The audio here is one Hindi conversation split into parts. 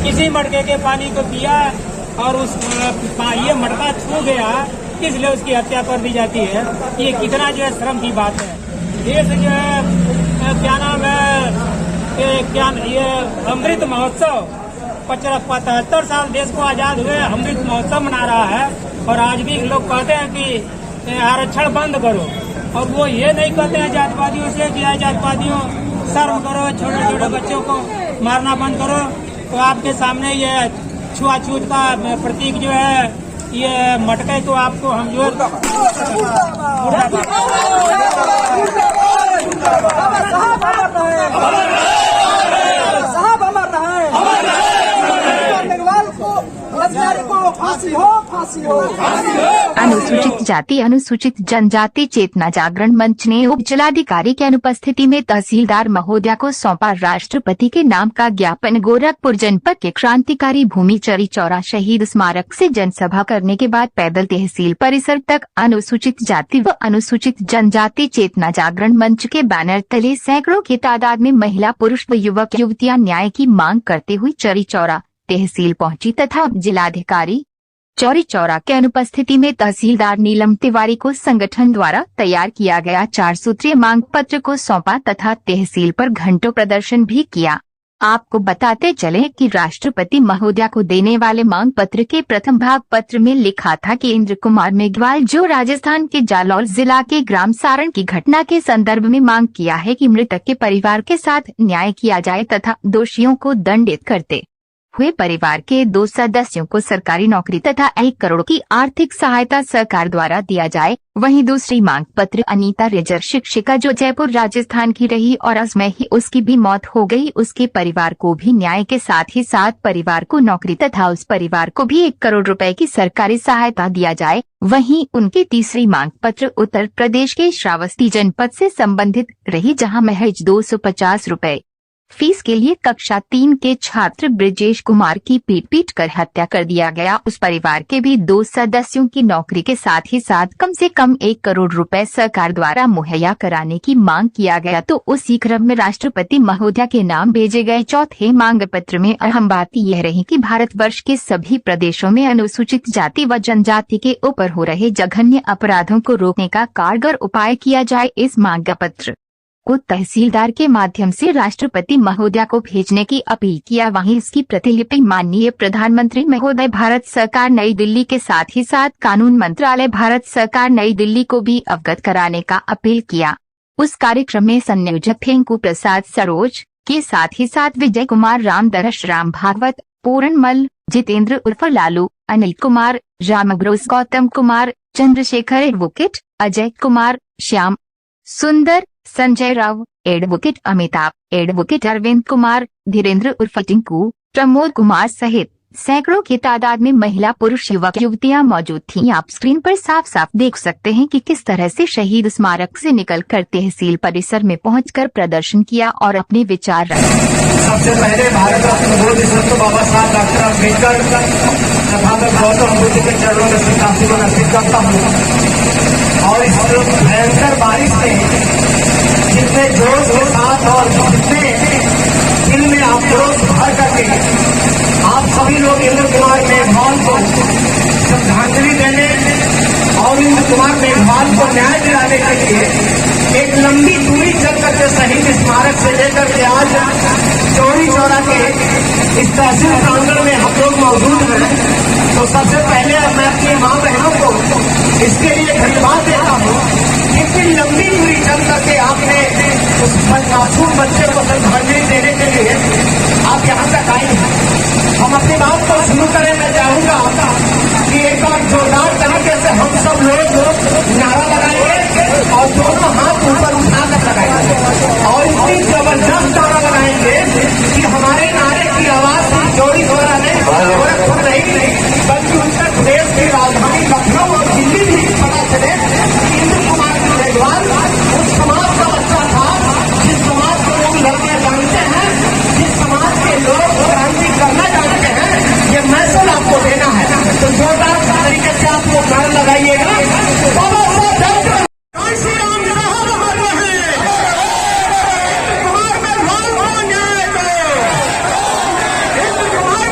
किसी मटके के पानी को पिया और उस ये मटका छू गया, इसलिए उसकी हत्या कर दी जाती है। ये कितना जो है शर्म की बात है। देश जो है क्या नाम है ये अमृत महोत्सव 75 साल देश को आजाद हुए अमृत महोत्सव मना रहा है, और आज भी लोग कहते हैं कि आरक्षण बंद करो, और वो ये नहीं कहते हैं जातिवादियों से कि जातिवादियों शर्म करो, छोटे छोटे बच्चों को मारना बंद करो। तो आपके सामने ये छुआछूत का प्रतीक जो है ये मटके को आपको हम जो अनुसूचित जाति अनुसूचित जनजाति चेतना जागरण मंच ने उप जिलाधिकारी की अनुपस्थिति में तहसीलदार महोदया को सौंपा राष्ट्रपति के नाम का ज्ञापन। गोरखपुर जनपद के क्रांतिकारी भूमि चरी चौरा शहीद स्मारक से जनसभा करने के बाद पैदल तहसील परिसर तक अनुसूचित जाति व अनुसूचित जनजाति चेतना जागरण मंच के बैनर तले सैकड़ों की तादाद में महिला पुरुष व युवक युवतियां न्याय की मांग करते हुए चरी चौरा तहसील पहुंची तथा जिलाधिकारी चौरी चौरा के अनुपस्थिति में तहसीलदार नीलम तिवारी को संगठन द्वारा तैयार किया गया 4 सूत्रीय मांग पत्र को सौंपा तथा तहसील पर घंटों प्रदर्शन भी किया। आपको बताते चले कि राष्ट्रपति महोदया को देने वाले मांग पत्र के प्रथम भाग पत्र में लिखा था कि इंद्र कुमार मेघवाल जो राजस्थान के जालौर जिला के ग्राम सारण की घटना के संदर्भ में मांग किया है कि मृतक के परिवार के साथ न्याय किया जाए तथा दोषियों को दंडित करते हुए परिवार के 2 सदस्यों को सरकारी नौकरी तथा 1 करोड़ की आर्थिक सहायता सरकार द्वारा दिया जाए। वहीं दूसरी मांग पत्र अनीता रेजर शिक्षिका जो जयपुर राजस्थान की रही और उसमें ही उसकी भी मौत हो गई, उसके परिवार को भी न्याय के साथ ही साथ परिवार को नौकरी तथा उस परिवार को भी 1 करोड़ रुपए की सरकारी सहायता दिया जाए। वहीं उनकी तीसरी मांग पत्र उत्तर प्रदेश के श्रावस्ती जनपद से संबंधित रही, जहाँ महज 250 रुपए फीस के लिए कक्षा 3 के छात्र ब्रिजेश कुमार की पीट कर हत्या कर दिया गया। उस परिवार के भी 2 सदस्यों की नौकरी के साथ ही साथ कम से कम 1 करोड़ रुपए सरकार द्वारा मुहैया कराने की मांग किया गया। तो उसी क्रम में राष्ट्रपति महोदया के नाम भेजे गए चौथे मांग पत्र में अहम बात यह रही कि भारतवर्ष के सभी प्रदेशों में अनुसूचित जाति व जनजाति के ऊपर हो रहे जघन्य अपराधों को रोकने का कारगर उपाय किया जाए। इस मांग पत्र को तहसीलदार के माध्यम से राष्ट्रपति महोदया को भेजने की अपील किया। वहीं इसकी प्रतिलिपि माननीय प्रधानमंत्री महोदय भारत सरकार नई दिल्ली के साथ ही साथ कानून मंत्रालय भारत सरकार नई दिल्ली को भी अवगत कराने का अपील किया। उस कार्यक्रम में संयोजक फेंकू प्रसाद सरोज के साथ ही साथ विजय कुमार रामदर्श राम भागवत पूरणमल जितेंद्र उर्फ लालू अनिल कुमार रामग्रोस गौतम कुमार चंद्रशेखर एडवोकेट अजय कुमार श्याम सुंदर संजय राव एडवोकेट अमिताभ एडवोकेट अरविंद कुमार धीरेन्द्र उर्फ टिंकू प्रमोद कुमार सहित सैकड़ों की तादाद में महिला पुरुष युवक युवतियां मौजूद थीं। आप स्क्रीन पर साफ साफ देख सकते हैं कि किस तरह से शहीद स्मारक से निकलकर तहसील परिसर में पहुंचकर प्रदर्शन किया और अपने विचार रखे। सबसे पहले भारत रत्न बोधिसत्व बाबा साहब डॉक्टर अम्बेडकर गौतम बुद्ध के चरणों में श्रद्धांजलि को अर्पित करता हूँ। और इस भयंकर बारिश में जितने जोश के साथ और जितने दिल में आक्रोश भर करके आप सभी लोग इंद्र कुमार मेघवाल को श्रद्धांजलि देने और इंद्र कुमार मेघवाल को न्याय दिलाने के लिए एक लंबी दूरी चल करके शहीद स्मारक से लेकर के आज चौरी चौरा के इस तहसील प्रांगण में हम लोग मौजूद हैं। तो सबसे पहले मैं अपनी माँ बहनों को इसके लिए धन्यवाद देता हूँ। इतनी लंबी दूरी चल करके आपने उस मासूम बच्चे को श्रद्धांजलि देने के लिए आप यहाँ तक आई हैं। हम अपनी बात को शुरू करें। मैं चाहूंगा कि एक बार जोरदार तरीके से हम सब लोग नारा लगाएंगे और दोनों हाथ ऊपर उठाकर लगाएंगे और इतनी जबरदस्त नारा लगाएंगे कि हमारे नारे की आवाज की चौरी चौरा गोरखपुर नहीं बल्कि उत्तर प्रदेश की राजधानी लखनऊ और दिल्ली भी पता चले कि इंद्र कुमार मेघवाल उस समाज का बच्चा था जिस समाज को लोग लड़ना जानते हैं, जिस समाज के लोग क्रांति करना जानते हैं। ये मैसेज आपको देना है। तो जोरदार तरीके से आप वो नारा लगाइएगा। बाबा साहब डॉक्टर श्री राम कुमार मेघवाल को न्याय दो। इंद्र कुमार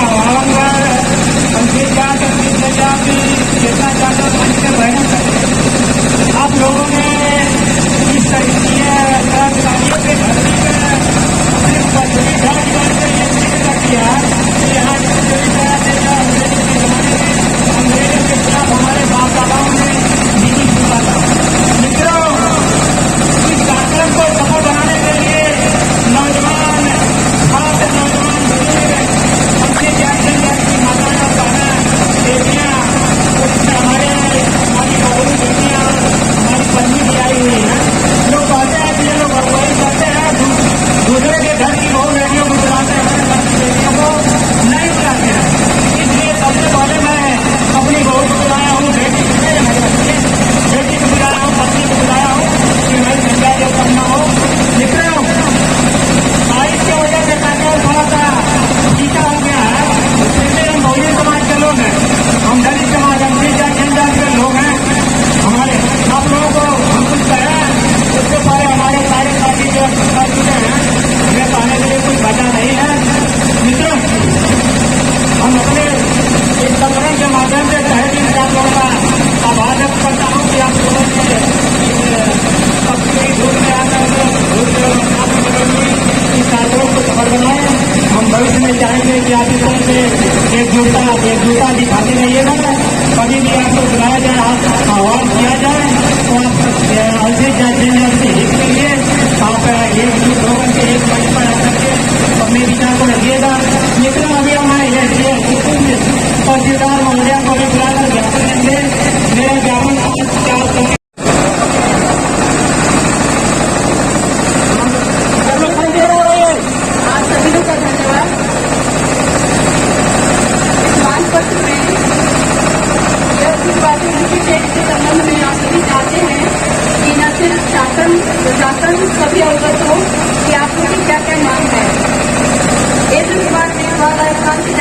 आह्वान अनुसूचित जाति अनुसूचित जाति चेतना जागरण मंच के बैठक करें। आप लोगों ने इस तरीके क्रांतिकारियों के धरती पर अपने उपस्थिति किया कि यहाँ पूरी तरह से अंग्रेजों के खिलाफ हमारे बाप दादाओं ने नीति चुका था। मित्रों, इस कार्यक्रम को सफल बनाने के लिए नौजवान खास नौजवान हमसे जाति की माताएं और बहनें बेटियां हमारी बहू बेटियां हमारी पत्नी भी आई हुई है। लोग कहते हैं कि ये लोग अगुवाई करते हैं, दूसरे के घर की बहू बेटियों को बुलाते हैं, बेटियों को नहीं बुलाते हैं। इसलिए सबसे पहले मैं अपनी बहू को बुलाया हूँ, बेटी को बुलाया हूँ, पत्नी को बुलाया हूँ कि मैं विद्या जो करना हो। मित्रों, बारिश की वजह से पेट्रोल थोड़ा सा टीका हो गया है। इसलिए हम बहुजन समाज के लोग हैं, हम दलित समाज जनजाति के लोग हैं। हमारे आप लोगों को हम कुछ कहें, उससे पहले हमारे सारे साथी जो कर चुके हैं, हमें कहने के लिए कुछ बचा नहीं है। मित्रों, हम अपने इस संगठन के माध्यम से तहे आप लोगों का आभार व्यक्त करता हूँ कि आप लोगों ने धूप में आकर इस कार्यक्रम को सफल बनाए। हम भविष्य में चाहेंगे कि आप इस तरह से एकजुटता दिखाते रहिएगा। कभी भी आपको बुलाया जाए, आह्वान किया जाए तो आप ऐसे जाते हित के लिए आप एकजुट होकर के एक मंच पर आकर के अपने विचार को रखिएगा। मित्रों, अभी हमारे तहसीलदार महोदय को भी बुलाकर ज्ञापन देंगे। मेरा ज्ञापन आज सभी लोग का धन्यवाद। मांग पत्र में यह कुछ बातें लिखी है, इसके संबंध में आप सभी चाहते हैं कि न सिर्फ शासन सभी अवगत हो कि आपको की क्या क्या मांग है। एक बार राजस्थान के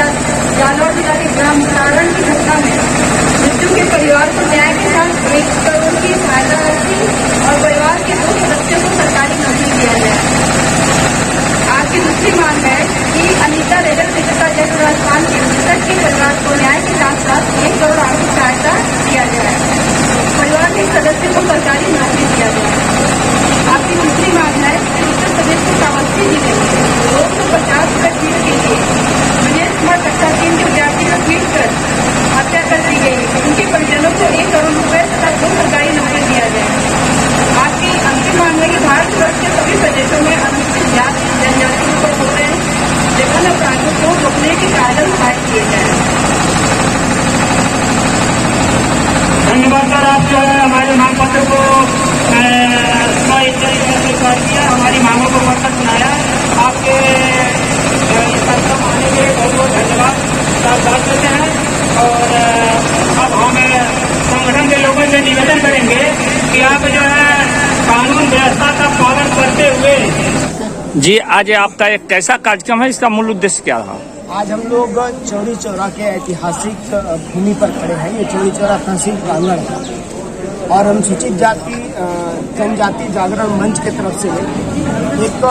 जालौर जिला के ग्राम सारण की घटना में मृत्यु के परिवार को न्याय के साथ 1 करोड़ की सहायता राशि और परिवार के 2 सदस्यों को सरकारी नौकरी दिया जाए। आपकी दूसरी मांग है कि अनीता रेडर विजेता जैन राजस्थान के मृतक के परिवार को न्याय के साथ साथ 1 करोड़ आर्थिक सहायता दिया जाए, परिवार के सदस्य को सरकारी नौकरी दिया जाए। आपकी दूसरी मांग है कि उत्तर प्रदेश के श्रावस्ती जिले में 250 सीट के लिए विजय कुमार कक्षा 3 के विद्यार्थी को पीट कर हत्या कर दी गई, उनके परिजनों को 1 करोड़ रुपए तथा 2 सरकारी नौकरी दिया जाए। आपकी अंतिम मांग है कि भारतवर्ष के सभी प्रदेशों में अनुसूचित जाति जनजातियों पर हो रहे जघन्य अपराधों को रोकने के कायदे पारित किए जाए। धन्यवाद सर, आप जो है हमारे मांग पत्र को स्वीकार किया, हमारी मांगों को पत्र सुनाया। आपके इस कार्यक्रम आने के लिए बहुत बहुत धन्यवाद बात करते हैं। और अब हम संगठन के लोगों से निवेदन करेंगे कि आप जो है कानून व्यवस्था का पालन करते हुए। जी, आज आपका एक कैसा कार्यक्रम है, इसका मूल उद्देश्य क्या रहा? आज हम लोग चौरी चौरा के ऐतिहासिक भूमि पर खड़े हैं। ये चौरी चौरा तहसील प्रांगण है और अनुसूचित जाति जनजाति जागरण मंच की तरफ से एक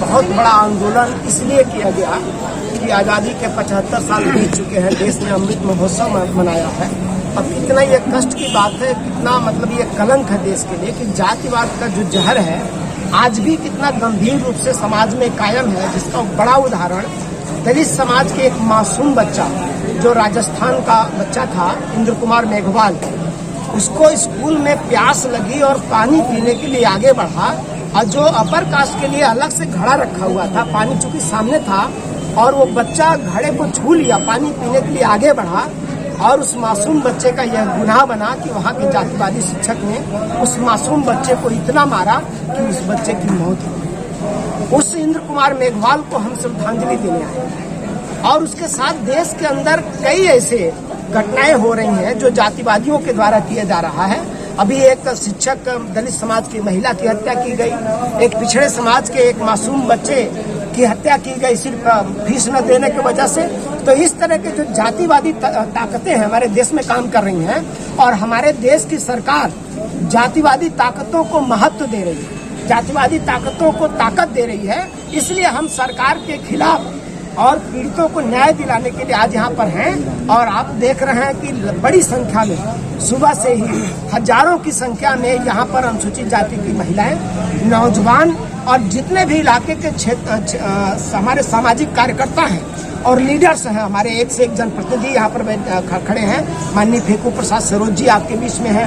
बहुत बड़ा आंदोलन इसलिए किया गया कि आज़ादी के 75 साल बीत चुके हैं, देश ने अमृत महोत्सव मनाया है। अब कितना ये कष्ट की बात है, कितना मतलब ये कलंक है देश के लिए कि जातिवाद का जो जहर है आज भी कितना गंभीर रूप से समाज में कायम है, जिसका बड़ा उदाहरण दलित समाज के एक मासूम बच्चा जो राजस्थान का बच्चा था, इंद्र कुमार मेघवाल, उसको स्कूल में प्यास लगी और पानी पीने के लिए आगे बढ़ा और जो अपर कास्ट के लिए अलग से घड़ा रखा हुआ था, पानी चूंकि सामने था और वो बच्चा घड़े को छू लिया, पानी पीने के लिए आगे बढ़ा और उस मासूम बच्चे का यह गुनाह बना कि वहाँ के जातिवादी शिक्षक ने उस मासूम बच्चे को इतना मारा कि उस बच्चे की मौत हो। उस इंद्र कुमार मेघवाल को हम श्रद्धांजलि देने आए और उसके साथ देश के अंदर कई ऐसे घटनाएं हो रही हैं जो जातिवादियों के द्वारा किया जा रहा है। अभी एक शिक्षक दलित समाज की महिला की हत्या की गई, एक पिछड़े समाज के एक मासूम बच्चे की हत्या की गई सिर्फ फीस न देने की वजह से। तो इस तरह के जो जातिवादी ताकतें हैं हमारे देश में काम कर रही हैं और हमारे देश की सरकार जातिवादी ताकतों को महत्व दे रही है, जातिवादी ताकतों को ताकत दे रही है। इसलिए हम सरकार के खिलाफ और पीड़ितों को न्याय दिलाने के लिए आज यहाँ पर हैं। और आप देख रहे हैं कि बड़ी संख्या में सुबह से ही हजारों की संख्या में यहाँ पर अनुसूचित जाति की महिलाएं, नौजवान और जितने भी इलाके के क्षेत्र हमारे सामाजिक कार्यकर्ता हैं और लीडर्स हैं, हमारे एक से एक जनप्रतिनिधि यहाँ पर खड़े हैं। माननीय फेकू प्रसाद सरोज जी आपके बीच में हैं,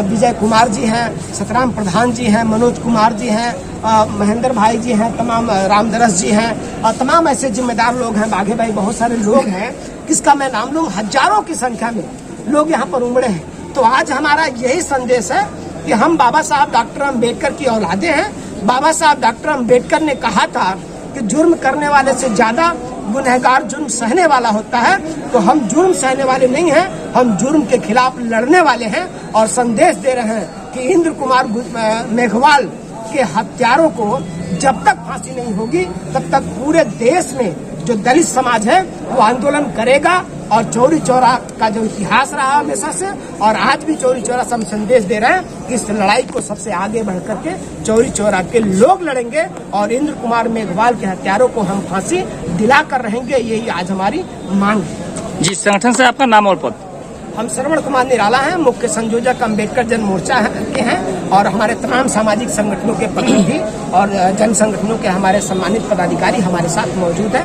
विजय कुमार जी हैं, सतराम प्रधान जी हैं, मनोज कुमार जी हैं, महेंद्र भाई जी हैं, तमाम रामदरस जी हैं और तमाम ऐसे जिम्मेदार लोग हैं, बाघे भाई, बहुत सारे लोग हैं, किसका मैं नाम लूँ, हजारों की संख्या में लोग यहाँ पर उमड़े हैं। तो आज हमारा यही संदेश है कि हम बाबा साहब डॉक्टर अम्बेडकर की औलादे हैं। बाबा साहब डॉक्टर अम्बेडकर ने कहा था कि जुर्म करने वाले से ज्यादा गुनहगार जुर्म सहने वाला होता है। तो हम जुर्म सहने वाले नहीं हैं, हम जुर्म के खिलाफ लड़ने वाले हैं और संदेश दे रहे हैं कि इंद्र कुमार मेघवाल के हत्यारों को जब तक फांसी नहीं होगी तब तक पूरे देश में जो दलित समाज है वो आंदोलन करेगा। और चौरी चौरा का जो इतिहास रहा हमेशा से और आज भी चौरी चौरा से हम संदेश दे रहे हैं कि इस लड़ाई को सबसे आगे बढ़ करके चौरी चौरा के लोग लड़ेंगे और इंद्र कुमार मेघवाल के हत्यारों को हम फांसी दिला कर रहेंगे। यही आज हमारी मांग है। जिस संगठन से आपका नाम और पद? हम श्रवण कुमार निराला हैं, मुख्य संयोजक अम्बेडकर जन मोर्चा के हैं और हमारे तमाम सामाजिक संगठनों के प्रतिनिधि और जन संगठनों के हमारे सम्मानित पदाधिकारी हमारे साथ मौजूद है।